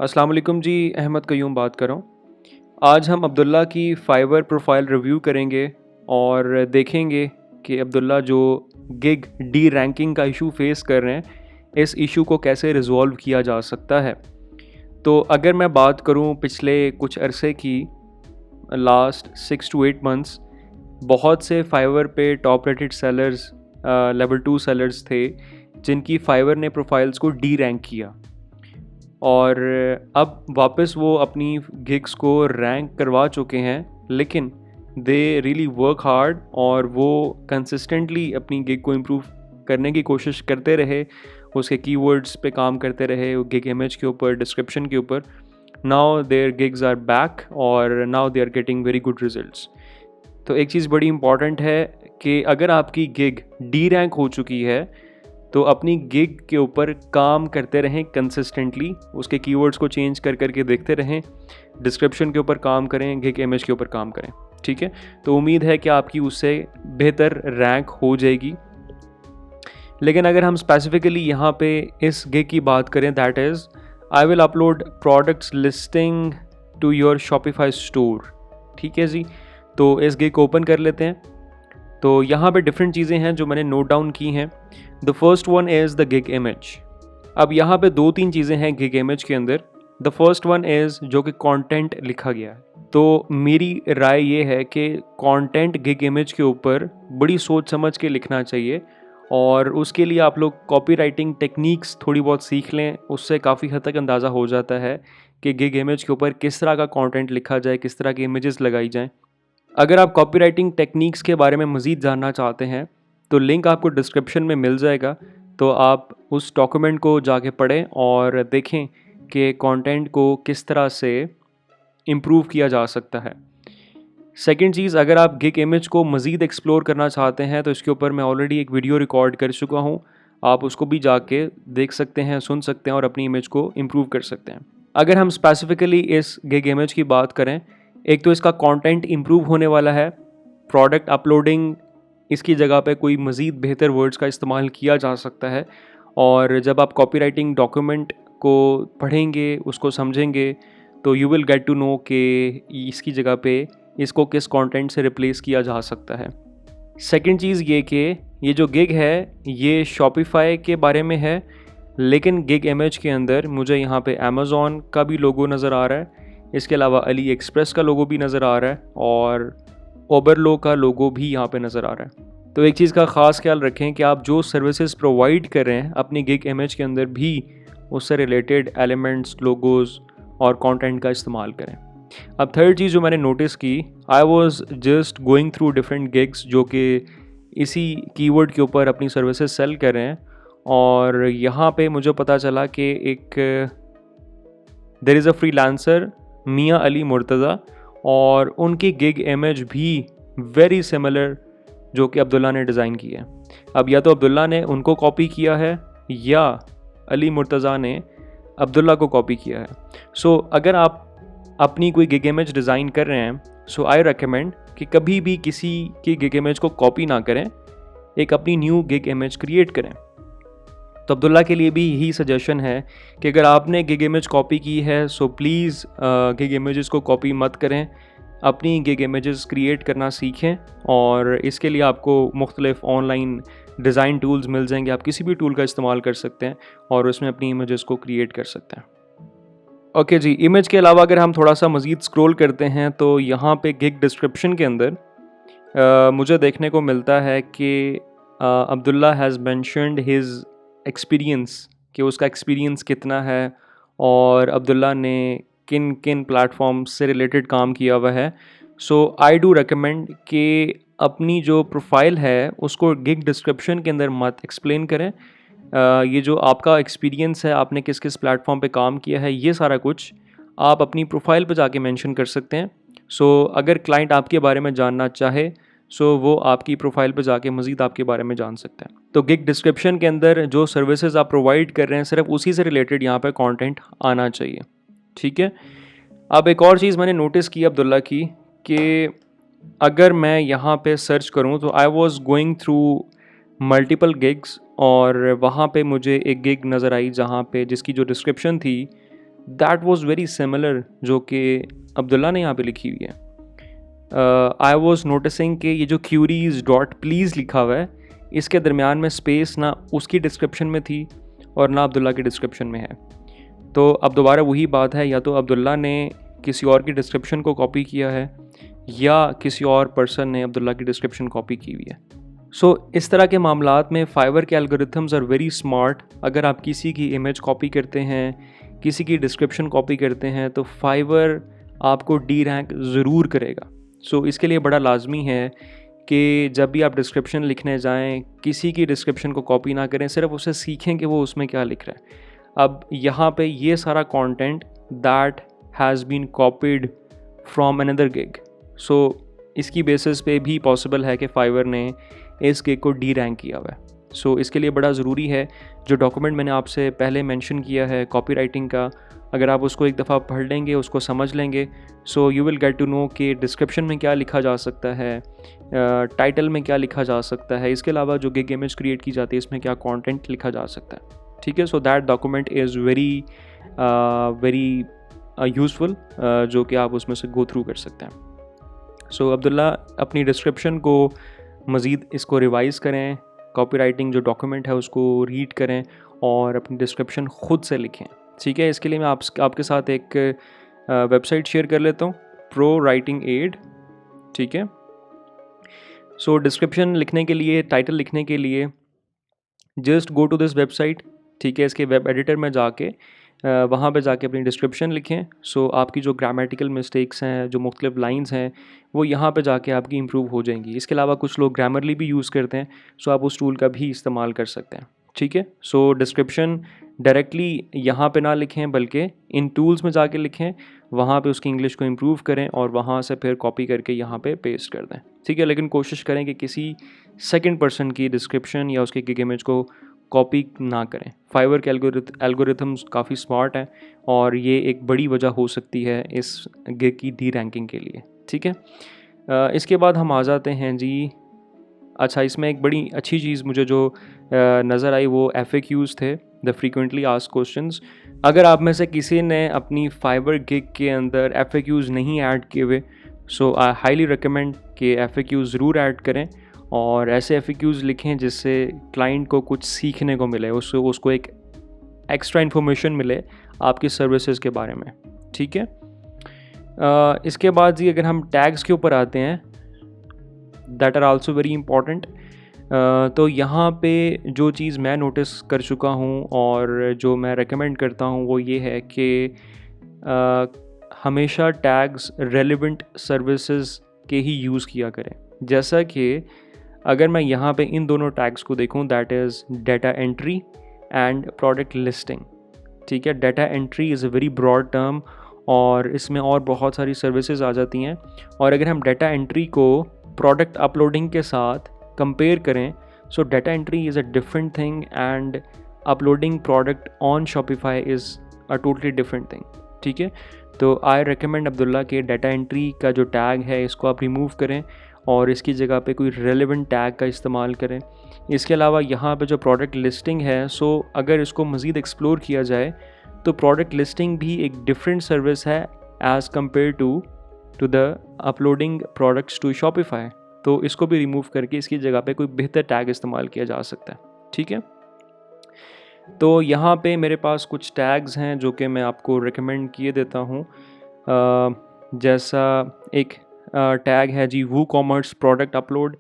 अस्सलाम वालेकुम जी, अहमद कयूम बात कर रहा हूँ। आज हम अब्दुल्ला की फाइवर प्रोफाइल रिव्यू करेंगे और देखेंगे कि अब्दुल्ला जो गिग डी रैंकिंग का इशू फेस कर रहे हैं, इस इशू को कैसे रिजॉल्व किया जा सकता है। तो अगर मैं बात करूँ पिछले कुछ अरसे की, लास्ट 6 to 8 मंथ्स, बहुत से फाइवर पे top rated sellers, level 2 sellers थे जिनकी फाइवर ने प्रोफाइल्स को डी रैंक किया और अब वापस वो अपनी गिग्स को रैंक करवा चुके हैं, लेकिन दे रियली वर्क हार्ड और वो कंसिस्टेंटली अपनी गिग को इम्प्रूव करने की कोशिश करते रहे, उसके कीवर्ड्स पे काम करते रहे, गिग इमेज के ऊपर, डिस्क्रिप्शन के ऊपर। Now their gigs are back और now they are getting very good results. तो एक चीज़ बड़ी इंपॉर्टेंट है कि अगर आपकी गिग डी रैंक हो चुकी है तो अपनी गिग के ऊपर काम करते रहें कंसिस्टेंटली, उसके कीवर्ड्स को चेंज कर करके देखते रहें, डिस्क्रिप्शन के ऊपर काम करें, गिग इमेज के ऊपर काम करें, ठीक है। तो उम्मीद है कि आपकी उससे बेहतर रैंक हो जाएगी। लेकिन अगर हम स्पेसिफिकली यहाँ पे इस गिग की बात करें, that is I will upload products listing to your Shopify store, ठीक है जी। तो इस गिग को ओपन कर लेते हैं। तो यहाँ पे डिफरेंट चीज़ें हैं जो मैंने नोट डाउन की हैं। The first one is the gig image. अब यहाँ पे 2-3 चीज़ें हैं गिग इमेज के अंदर। द फर्स्ट वन इज़ जो कि कंटेंट लिखा गया है। तो मेरी राय ये है कि कंटेंट गिग इमेज के ऊपर बड़ी सोच समझ के लिखना चाहिए और उसके लिए आप लोग कॉपी राइटिंग टेक्निक्स थोड़ी बहुत सीख लें। उससे काफ़ी हद तक अंदाज़ा हो जाता है कि गिग इमेज के ऊपर किस तरह का कंटेंट लिखा जाए, किस तरह की इमेजेस लगाई जाएँ। अगर आप कॉपीराइटिंग टेक्निक्स के बारे में मज़ीद जानना चाहते हैं तो लिंक आपको डिस्क्रिप्शन में मिल जाएगा, तो आप उस डॉक्यूमेंट को जाके पढ़ें और देखें कि कंटेंट को किस तरह से इम्प्रूव किया जा सकता है। सेकंड चीज़, अगर आप गिग इमेज को मज़ीद एक्सप्लोर करना चाहते हैं तो इसके ऊपर मैं ऑलरेडी एक वीडियो रिकॉर्ड कर चुका हूँ, आप उसको भी जाके देख सकते हैं, सुन सकते हैं और अपनी इमेज को इम्प्रूव कर सकते हैं। अगर हम स्पेसिफिकली इस गिग इमेज की बात करें, एक तो इसका कंटेंट इम्प्रूव होने वाला है, प्रोडक्ट अपलोडिंग इसकी जगह पे कोई मज़ीद बेहतर वर्ड्स का इस्तेमाल किया जा सकता है और जब आप कॉपीराइटिंग डॉक्यूमेंट को पढ़ेंगे, उसको समझेंगे, तो you will get to know कि इसकी जगह पे इसको किस कंटेंट से रिप्लेस किया जा सकता है। सेकंड चीज़ ये कि ये जो गिग है ये शॉपिफाई के बारे में है, लेकिन गिग इमेज के अंदर मुझे यहाँ पे अमेज़ॉन का भी लोगो नज़र आ रहा है, इसके अलावा अली एक्सप्रेस का लोगो भी नज़र आ रहा है और ओबरलो का लोगो भी यहाँ पे नज़र आ रहा है। तो एक चीज़ का ख़ास ख्याल रखें कि आप जो सर्विसेज प्रोवाइड कर रहे हैं अपनी गिग इमेज के अंदर भी उससे रिलेटेड एलिमेंट्स, लोगोज़ और कंटेंट का इस्तेमाल करें। अब थर्ड चीज़ जो मैंने नोटिस की, I was just going through different gigs जो कि इसी कीवर्ड के ऊपर अपनी सर्विसेज सेल कर रहे हैं और यहाँ पे मुझे पता चला कि एक देयर इज़ अ फ्रीलांसर मियाँ अली मुर्तज़ा और उनकी गिग इमेज भी वेरी सिमिलर जो कि अब्दुल्ला ने डिज़ाइन की है। अब या तो अब्दुल्ला ने उनको कॉपी किया है या अली मुर्तज़ा ने अब्दुल्ला को कॉपी किया है। सो अगर आप अपनी कोई गिग इमेज डिज़ाइन कर रहे हैं, सो आई रेकमेंड कि कभी भी किसी की गिग इमेज को कॉपी ना करें, एक अपनी न्यू गिग इमेज क्रिएट करें। तो अब्दुल्ला के लिए भी यही सजेशन है कि अगर आपने गिग इमेज कॉपी की है सो प्लीज़ गिग इमेजेस को कॉपी मत करें, अपनी गिग इमेजेस क्रिएट करना सीखें और इसके लिए आपको मुख्तलिफ ऑनलाइन डिज़ाइन टूल्स मिल जाएंगे। आप किसी भी टूल का इस्तेमाल कर सकते हैं और उसमें अपनी इमेजेस को क्रिएट कर सकते हैं। ओके जी, इमेज के अलावा अगर हम थोड़ा सा मज़ीद स्क्रॉल करते हैं तो यहाँ पे गिग डिस्क्रिप्शन के अंदर मुझे देखने को मिलता है कि Abdullah has mentioned his experience, कि उसका एक्सपीरियंस कितना है और अब्दुल्ला ने किन किन प्लेटफॉर्म से रिलेटेड काम किया हुआ है। सो आई डू रिकमेंड कि अपनी जो प्रोफाइल है उसको गिग डिस्क्रिप्शन के अंदर मत एक्सप्लेन करें। ये जो आपका एक्सपीरियंस है, आपने किस किस प्लेटफॉर्म पे काम किया है, ये सारा कुछ आप अपनी प्रोफाइल पे जाके मेंशन कर सकते हैं। सो अगर क्लाइंट आपके बारे में जानना चाहे सो वो आपकी प्रोफाइल पे जाके मज़ीद आपके बारे में जान सकते हैं। तो गिग डिस्क्रिप्शन के अंदर जो सर्विसेज आप प्रोवाइड कर रहे हैं सिर्फ उसी से रिलेटेड यहाँ पे कंटेंट आना चाहिए, ठीक है। अब एक और चीज़ मैंने नोटिस की अब्दुल्ला की कि अगर मैं यहाँ पे सर्च करूँ तो I was going through multiple gigs और वहाँ पे मुझे एक गिग नज़र आई जहाँ पे जिसकी जो डिस्क्रिप्शन थी दैट वाज वेरी सिमिलर जो कि अब्दुल्ला ने यहाँ पे लिखी हुई है। आई वॉज नोटिसिंग कि ये जो क्यूरीज डॉट प्लीज़ लिखा हुआ है इसके दरमियान में स्पेस ना उसकी डिस्क्रिप्शन में थी और ना अब्दुल्ला की डिस्क्रिप्शन में है। तो अब दोबारा वही बात है, या तो अब्दुल्ला ने किसी और की डिस्क्रिप्शन को कॉपी किया है या किसी और पर्सन ने अब्दुल्ला की डिस्क्रिप्शन कॉपी की हुई है। सो इस तरह के मामलात में फाइवर के एल्गोरिथम्स आर वेरी स्मार्ट। अगर आप किसी की इमेज कॉपी करते हैं, किसी की डिस्क्रिप्शन कॉपी करते हैं, तो फाइवर आपको डी रैंक ज़रूर करेगा। सो इसके लिए बड़ा लाजमी है कि जब भी आप डिस्क्रिप्शन लिखने जाएं, किसी की डिस्क्रिप्शन को कॉपी ना करें, सिर्फ उसे सीखें कि वो उसमें क्या लिख रहा है। अब यहाँ पे ये सारा content that has been copied from another gig, so इसकी बेसिस पे भी पॉसिबल है कि फाइवर ने इस गिग को डी रैंक किया हुआ है। सो इसके लिए बड़ा ज़रूरी है जो डॉक्यूमेंट मैंने आपसे पहले मेंशन किया है कॉपी राइटिंग का, अगर आप उसको एक दफ़ा पढ़ लेंगे, उसको समझ लेंगे, so you will get to know कि डिस्क्रिप्शन में क्या लिखा जा सकता है, टाइटल में क्या लिखा जा सकता है, इसके अलावा जो गिग इमेज क्रिएट की जाती है इसमें क्या कंटेंट लिखा जा सकता है। ठीक है, so that document is very very useful, जो कि आप उसमें से गो थ्रू कर सकते हैं। सो अब्दुल्ला अपनी डिस्क्रिप्शन को मज़ीद इसको रिवाइज़ करें, कॉपी राइटिंग जो डॉक्यूमेंट है उसको रीड करें और अपनी डिस्क्रिप्शन ख़ुद से लिखें। ठीक है, इसके लिए मैं आपके साथ एक वेबसाइट शेयर कर लेता हूँ, प्रो राइटिंग एड। ठीक है, सो डिस्क्रिप्शन लिखने के लिए, टाइटल लिखने के लिए just go to this website. ठीक है, इसके वेब एडिटर में जाके वहाँ पे जाके अपनी डिस्क्रिप्शन लिखें। सो आपकी जो ग्रामेटिकल मिस्टेक्स हैं, जो मुख्तलिफ लाइंस हैं, वो यहाँ पे जाके आपकी इम्प्रूव हो जाएंगी। इसके अलावा कुछ लोग ग्रामरली भी यूज़ करते हैं, सो आप उस टूल का भी इस्तेमाल कर सकते हैं। ठीक है, सो डिस्क्रिप्शन डायरेक्टली यहाँ पे ना लिखें बल्कि इन टूल्स में जाके लिखें, वहाँ पे उसकी इंग्लिश को इम्प्रूव करें और वहाँ से फिर कॉपी करके यहाँ पे पेस्ट कर दें। ठीक है, लेकिन कोशिश करें कि किसी सेकंड पर्सन की डिस्क्रिप्शन या उसके गिग इमेज को कॉपी ना करें। फाइवर के एल्गोरिथम्स काफ़ी स्मार्ट हैं और ये एक बड़ी वजह हो सकती है इस गिग की डी रैंकिंग के लिए। ठीक है, इसके बाद हम आ जाते हैं जी, अच्छा इसमें एक बड़ी अच्छी चीज़ मुझे जो नज़र आई वो FAQs थे, द फ्रीक्वेंटली आस्क्ड क्वेश्चंस। अगर आप में से किसी ने अपनी फाइवर गिग के अंदर FAQs नहीं ऐड किए हुए, सो आई हाईली रिकमेंड कि FAQs ज़रूर ऐड करें और ऐसे FAQs लिखें जिससे क्लाइंट को कुछ सीखने को मिले, उसको एक एक्स्ट्रा इन्फॉर्मेशन मिले आपकी सर्विसेज के बारे में। ठीक है, इसके बाद जी अगर हम टैग्स के ऊपर आते हैं, that are also very important. तो यहाँ पे जो चीज़ मैं नोटिस कर चुका हूँ और जो मैं रेकमेंड करता हूँ वो ये है कि हमेशा टैग्स रेलिवेंट सर्विसेज के ही यूज़ किया करें। जैसा कि अगर मैं यहाँ पे इन दोनों टैग्स को देखूँ, that is data entry and product listing. ठीक है, data entry is a very broad term और इसमें और बहुत सारी सर्विसेज आ जाती हैं, और अगर हम डाटा एंट्री को प्रोडक्ट अपलोडिंग के साथ कंपेयर करें, सो data entry is a different thing and uploading product on Shopify is a totally different thing. ठीक है, तो आई रिकमेंड अब्दुल्ला के डाटा एंट्री का जो टैग है इसको आप रिमूव करें और इसकी जगह पे कोई रेलेवेंट टैग का इस्तेमाल करें। इसके अलावा यहाँ पे जो प्रोडक्ट लिस्टिंग है, सो अगर इसको मज़ीद एक्सप्लोर किया जाए तो प्रोडक्ट लिस्टिंग भी एक डिफरेंट सर्विस है as compare to the uploading products to Shopify. तो इसको भी रिमूव करके इसकी जगह पे कोई बेहतर टैग इस्तेमाल किया जा सकता है। ठीक है, तो यहाँ पे मेरे पास कुछ टैग्स हैं जो कि मैं आपको रिकमेंड किए देता हूँ। जैसा एक टैग है जी WooCommerce प्रोडक्ट अपलोड।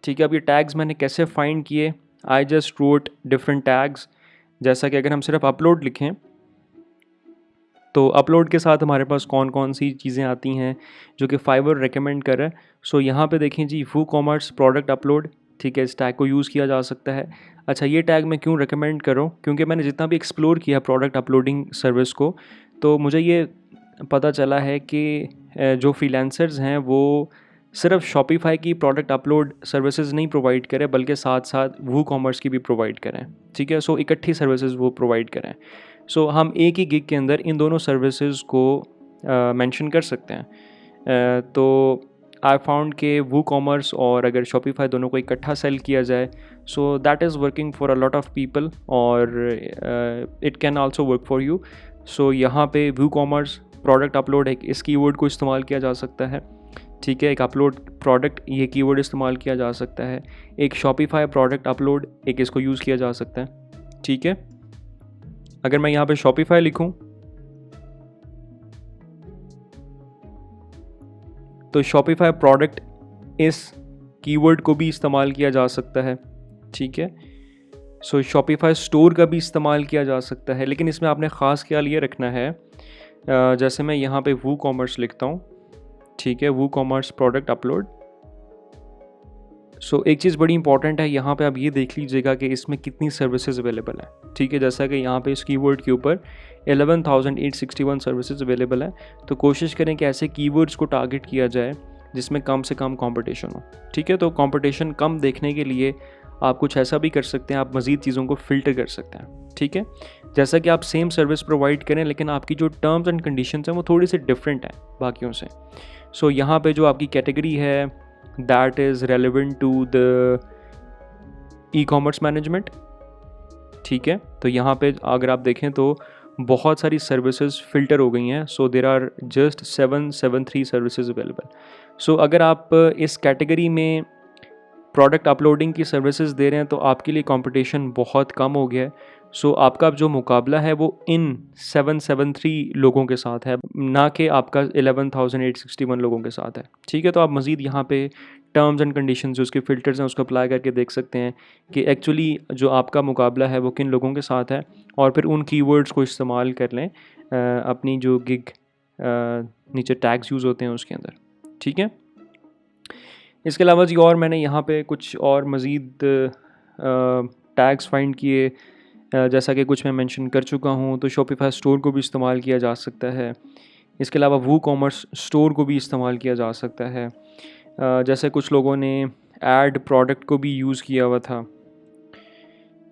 ठीक है, अब ये टैग्स मैंने कैसे फाइंड किए, I just road different tags. जैसा कि अगर हम सिर्फ अपलोड लिखें तो अपलोड के साथ हमारे पास कौन कौन सी चीज़ें आती हैं जो कि फाइवर रेकमेंड कर रहा है। सो यहाँ पे देखें जी WooCommerce प्रोडक्ट अपलोड। ठीक है, इस टैग को यूज़ किया जा सकता है। अच्छा, ये टैग मैं क्यों रेकमेंड कर रहा हूँ, क्योंकि मैंने जितना भी एक्सप्लोर किया प्रोडक्ट अपलोडिंग सर्विस को, तो मुझे ये पता चला है कि जो फ्रीलांसर्स हैं वो सिर्फ शॉपिफाई की प्रोडक्ट अपलोड सर्विसेज नहीं प्रोवाइड करें बल्कि साथ साथ WooCommerce की भी प्रोवाइड करें। ठीक है, सो इकट्ठी सर्विसेज वो प्रोवाइड करें। सो हम एक ही गिग के अंदर इन दोनों सर्विसेज को मेंशन कर सकते हैं। तो आई फाउंड के वू कॉमर्स और अगर शॉपिफाई दोनों को इकट्ठा सेल किया जाए, so that is working for a lot of people और it can also work for you. So यहाँ पे वू कॉमर्स प्रोडक्ट अपलोड एक इस कीवर्ड को इस्तेमाल किया जा सकता है, ठीक है। एक अपलोड प्रोडक्ट ये कीवर्ड इस्तेमाल किया जा सकता है। एक शॉपिफाई प्रोडक्ट अपलोड एक इसको यूज़ किया जा सकता है, ठीक है। अगर मैं यहाँ पे शॉपिफाई लिखूँ तो शॉपिफाई प्रोडक्ट इस कीवर्ड को भी इस्तेमाल किया जा सकता है, ठीक है। सो शॉपिफाई स्टोर का भी इस्तेमाल किया जा सकता है, लेकिन इसमें आपने ख़ास ख्याल ये रखना है, जैसे मैं यहाँ पे वू कॉमर्स लिखता हूँ, ठीक है, वू कॉमर्स प्रोडक्ट अपलोड। सो एक चीज़ बड़ी इंपॉर्टेंट है, यहाँ पे आप ये देख लीजिएगा कि इसमें कितनी सर्विसेज अवेलेबल है, ठीक है। जैसा कि यहाँ पे इस कीवर्ड के ऊपर 11,861 सर्विसेज अवेलेबल है, तो कोशिश करें कि ऐसे कीवर्ड्स को टारगेट किया जाए जिसमें कम से कम कंपटीशन हो, ठीक है। तो कंपटीशन कम देखने के लिए आप कुछ ऐसा भी कर सकते हैं, आप मज़ीद चीज़ों को फ़िल्टर कर सकते हैं, ठीक है। जैसा कि आप सेम सर्विस प्रोवाइड करें लेकिन आपकी जो टर्म्स एंड कंडीशंस हैं वो थोड़ी सी डिफरेंट हैं बाकियों से। सो यहाँ पे जो आपकी कैटेगरी है that is relevant to the e commerce management, ठीक है। तो यहाँ पे अगर आप देखें तो बहुत सारी सर्विसेज फ़िल्टर हो गई हैं। So there are just 773 services available. So अगर आप इस कैटेगरी में प्रोडक्ट अपलोडिंग की सर्विसेज दे रहे हैं तो आपके लिए कंपटीशन बहुत कम हो गया है। सो आपका जो मुकाबला है वो इन 773 लोगों के साथ है, ना कि आपका 11,861 लोगों के साथ है, ठीक है। तो आप मज़ीद यहाँ पे टर्म्स एंड कंडीशंस जो उसके फ़िल्टर्स हैं उसको अप्लाई करके देख सकते हैं कि एक्चुअली जो आपका मुकाबला है वो किन लोगों के साथ है, और फिर उन कीवर्ड्स को इस्तेमाल कर लें अपनी जो गिग नीचे टैग्स यूज़ होते हैं उसके अंदर, ठीक है। इसके अलावा जी और मैंने यहाँ पे कुछ और मज़ीद टैग्स फाइंड किए, जैसा कि कुछ मैं मेंशन कर चुका हूँ। तो शॉपिफाई स्टोर को भी इस्तेमाल किया जा सकता है। इसके अलावा वू कॉमर्स स्टोर को भी इस्तेमाल किया जा सकता है। जैसे कुछ लोगों ने ऐड प्रोडक्ट को भी यूज़ किया हुआ था,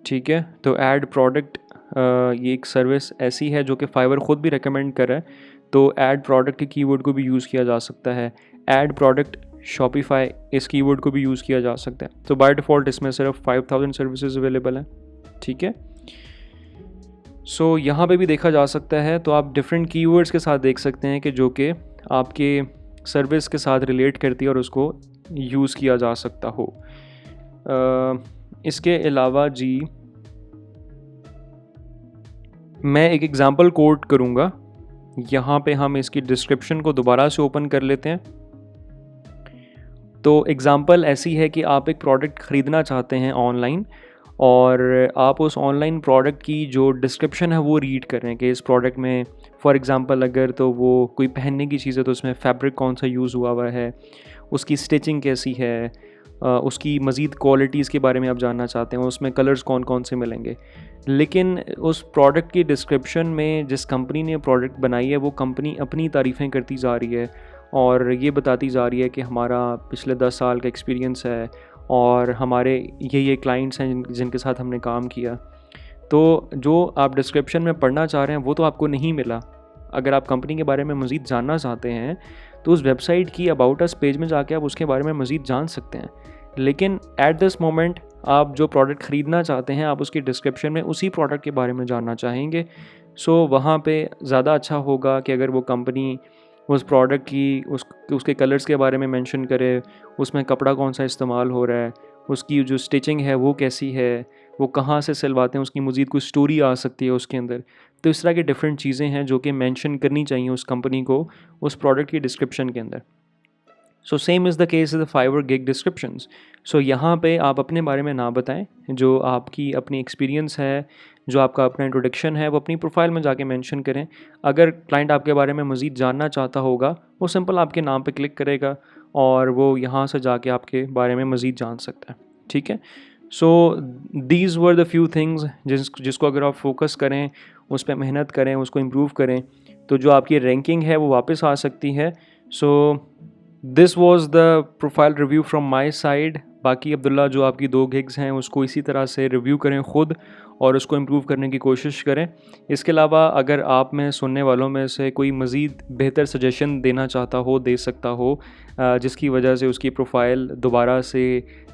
ठीक है। तो ऐड प्रोडक्ट ये एक सर्विस ऐसी है जो कि फाइवर ख़ुद भी रेकमेंड कर रहा है, तो ऐड प्रोडक्ट के कीवर्ड को भी यूज़ किया जा सकता है। ऐड प्रोडक्ट शॉपिफाई इस कीवर्ड को भी यूज़ किया जा सकता है। तो बाय डिफ़ॉल्ट इसमें सिर्फ 5,000 सर्विसेज अवेलेबल हैं, ठीक है। सो यहाँ पे भी देखा जा सकता है, तो आप डिफरेंट कीवर्ड्स के साथ देख सकते हैं कि जो कि आपके सर्विस के साथ रिलेट करती है और उसको यूज़ किया जा सकता हो। इसके अलावा जी मैं एक एग्ज़ाम्पल कोट करूँगा, यहाँ पे हम इसकी डिस्क्रिप्शन को दोबारा से ओपन कर लेते हैं। तो एग्ज़ाम्पल ऐसी है कि आप एक प्रोडक्ट ख़रीदना चाहते हैं ऑनलाइन, और आप उस ऑनलाइन प्रोडक्ट की जो डिस्क्रिप्शन है वो रीड करें कि इस प्रोडक्ट में फॉर एग्ज़ाम्पल अगर तो वो कोई पहनने की चीज़ है तो उसमें फैब्रिक कौन सा यूज़ हुआ है, उसकी स्टिचिंग कैसी है, उसकी मज़ीद क्वालिटीज़ के बारे में आप जानना चाहते हैं, उसमें कलर्स कौन कौन से मिलेंगे। लेकिन उस प्रोडक्ट की डिस्क्रिप्शन में जिस कंपनी ने प्रोडक्ट बनाई है वो कंपनी अपनी तारीफ़ें करती जा रही है और ये बताती जा रही है कि हमारा पिछले 10 साल का एक्सपीरियंस है और हमारे ये क्लाइंट्स हैं जिनके साथ हमने काम किया। तो जो आप डिस्क्रिप्शन में पढ़ना चाह रहे हैं वो तो आपको नहीं मिला। अगर आप कंपनी के बारे में मज़ीद जानना चाहते हैं तो उस वेबसाइट की अबाउट अस पेज में जाके आप उसके बारे में मज़ीद जान सकते हैं। लेकिन एट दिस मोमेंट आप जो प्रोडक्ट ख़रीदना चाहते हैं आप उसकी डिस्क्रिप्शन में उसी प्रोडक्ट के बारे में जानना चाहेंगे। सो वहाँ पे ज़्यादा अच्छा होगा कि अगर वो कंपनी उस प्रोडक्ट की उसके कलर्स के बारे में मेंशन करे, उसमें कपड़ा कौन सा इस्तेमाल हो रहा है, उसकी जो स्टिचिंग है वो कैसी है, वो कहाँ से सिलवाते हैं, उसकी मज़ीद कोई स्टोरी आ सकती है उसके अंदर। तो इस तरह की डिफरेंट चीज़ें हैं जो कि मेंशन करनी चाहिए उस कंपनी को उस प्रोडक्ट की डिस्क्रिप्शन के अंदर। So same is the case the Fiverr gig descriptions. So यहाँ पे आप अपने बारे में ना बताएं, जो आपकी अपनी एक्सपीरियंस है, जो आपका अपना इंट्रोडक्शन है वो अपनी प्रोफाइल में जाके मेंशन करें। अगर क्लाइंट आपके बारे में मज़ीद जानना चाहता होगा वो सिंपल आपके नाम पे क्लिक करेगा और वो यहाँ से जाके आपके बारे में मज़ीद जान सकता है, ठीक है। So these were the few things जिसको अगर आप फोकस करें, उस पर मेहनत करें, उसको इम्प्रूव करें, तो जो आपकी रैंकिंग है वो वापस आ सकती है। So this was the profile review from my side बाकी अब्दुल्ला जो आपकी 2 गिग्स हैं उसको इसी तरह से रिव्यू करें ख़ुद और उसको इम्प्रूव करने की कोशिश करें। इसके अलावा अगर आप में सुनने वालों में से कोई मज़ीद बेहतर सजेशन देना चाहता हो, दे सकता हो, जिसकी वजह से उसकी प्रोफाइल दोबारा से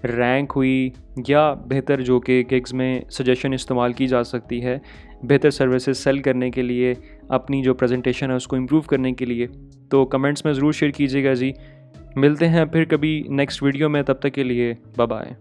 रैंक हुई या बेहतर जो कि गिग्स में सजेशन इस्तेमाल की जा सकती है बेहतर सर्विसेज सेल करने के लिए, अपनी जो प्रेजेंटेशन है उसको इम्प्रूव करने के लिए, तो कमेंट्स में ज़रूर शेयर कीजिएगा जी। मिलते हैं फिर कभी नेक्स्ट वीडियो में, तब तक के लिए बाय बाय।